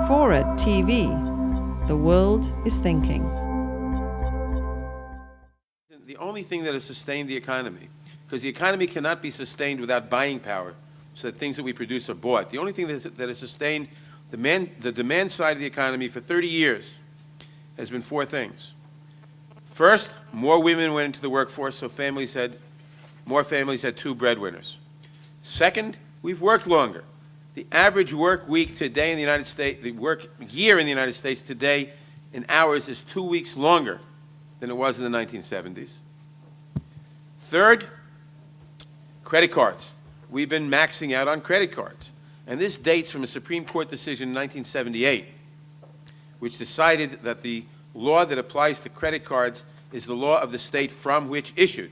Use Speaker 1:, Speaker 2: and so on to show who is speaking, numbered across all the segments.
Speaker 1: FORA.tv. The world is thinking.
Speaker 2: The only thing that has sustained the economy, because the economy cannot be sustained without buying power, so that things that we produce are bought. The only thing that has sustained the demand side of the economy for 30 years has been four things. First, more women went into the workforce, so more families had two breadwinners. Second, we've worked longer. The average work week today in the United States, the work year in the United States today in hours is 2 weeks longer than it was in the 1970s. Third, credit cards. We've been maxing out on credit cards. And this dates from a Supreme Court decision in 1978, which decided that the law that applies to credit cards is the law of the state from which issued,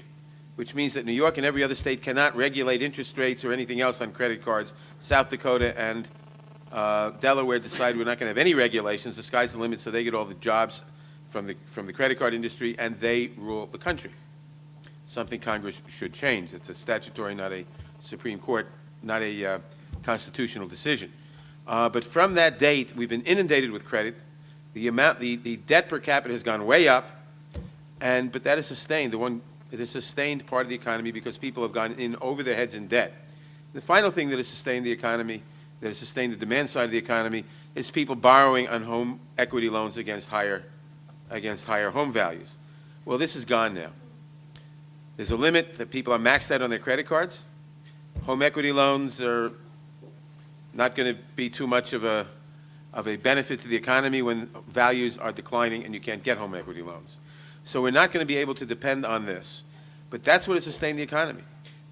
Speaker 2: which means that New York and every other state cannot regulate interest rates or anything else on credit cards. South Dakota and Delaware decided we're not going to have any regulations. The sky's the limit, so they get all the jobs from the credit card industry, and they rule the country. Something Congress should change. It's a statutory, not a Supreme Court, not a constitutional decision. But from that date, we've been inundated with credit. The debt per capita has gone way up, but that is sustained. It has sustained part of the economy because people have gone in over their heads in debt. The final thing that has sustained the economy, that has sustained the demand side of the economy, is people borrowing on home equity loans against higher home values. Well, this is gone now. There's a limit that people are maxed out on their credit cards. Home equity loans are not going to be too much of a benefit to the economy when values are declining and you can't get home equity loans. So we're not going to be able to depend on this. But that's what has sustained the economy.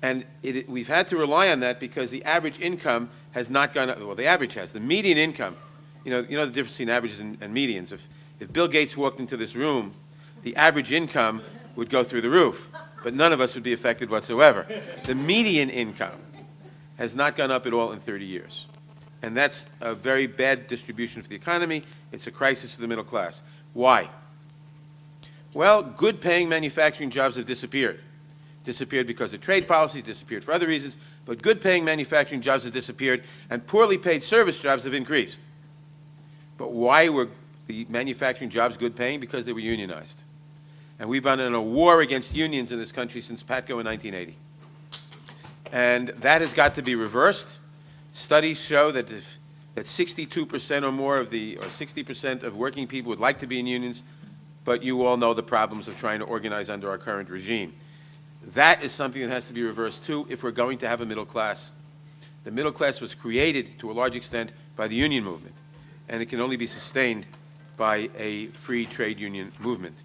Speaker 2: And we've had to rely on that because the average income has not gone up. Well, the average has. The median income, you know the difference between averages and medians. If Bill Gates walked into this room, the average income would go through the roof, but none of us would be affected whatsoever. The median income has not gone up at all in 30 years. And that's a very bad distribution for the economy. It's a crisis for the middle class. Why? Well, good-paying manufacturing jobs have disappeared. Disappeared because of trade policies, disappeared for other reasons, but good-paying manufacturing jobs have disappeared, and poorly paid service jobs have increased. But why were the manufacturing jobs good-paying? Because they were unionized. And we've been in a war against unions in this country since PATCO in 1980. And that has got to be reversed. Studies show that 62% or more or 60% of working people would like to be in unions, but you all know the problems of trying to organize under our current regime. That is something that has to be reversed, too, if we're going to have a middle class. The middle class was created, to a large extent, by the union movement, and it can only be sustained by a free trade union movement.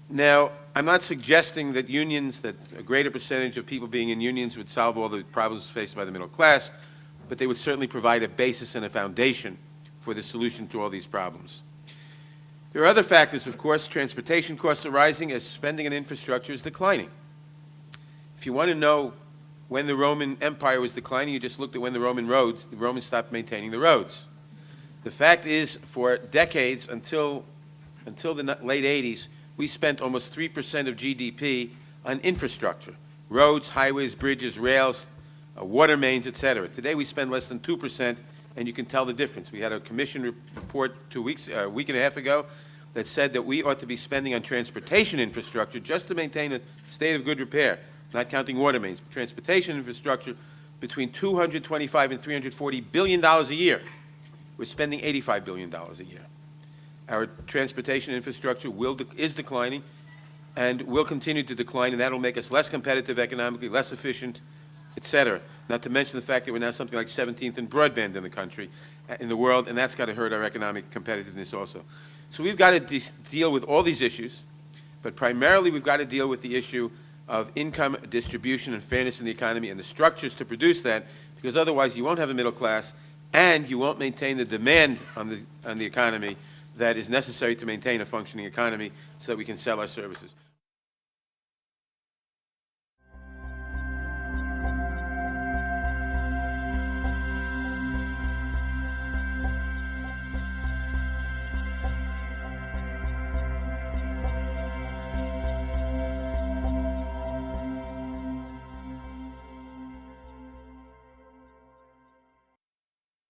Speaker 2: Now, I'm not suggesting that a greater percentage of people being in unions would solve all the problems faced by the middle class, but they would certainly provide a basis and a foundation for the solution to all these problems. There are other factors, of course. Transportation costs are rising as spending on infrastructure is declining. If you want to know when the Roman Empire was declining, you just looked at when the Romans stopped maintaining the roads. The fact is, for decades, until the late 80s, we spent almost 3% of GDP on infrastructure: roads, highways, bridges, rails, water mains, etc. Today we spend less than 2%, and you can tell the difference. We had a commission report a week and a half ago that said that we ought to be spending on transportation infrastructure just to maintain a state of good repair, not counting water mains, but transportation infrastructure, between $225 and $340 billion a year. We're spending $85 billion a year. Our transportation infrastructure is declining and will continue to decline, and that will make us less competitive economically, less efficient, et cetera. Not to mention the fact that we're now something like 17th in broadband in the country, in the world, and that's got to hurt our economic competitiveness also. So we've got to deal with all these issues, but primarily we've got to deal with the issue of income distribution and fairness in the economy and the structures to produce that, because otherwise you won't have a middle class and you won't maintain the demand on the economy that is necessary to maintain a functioning economy so that we can sell our services.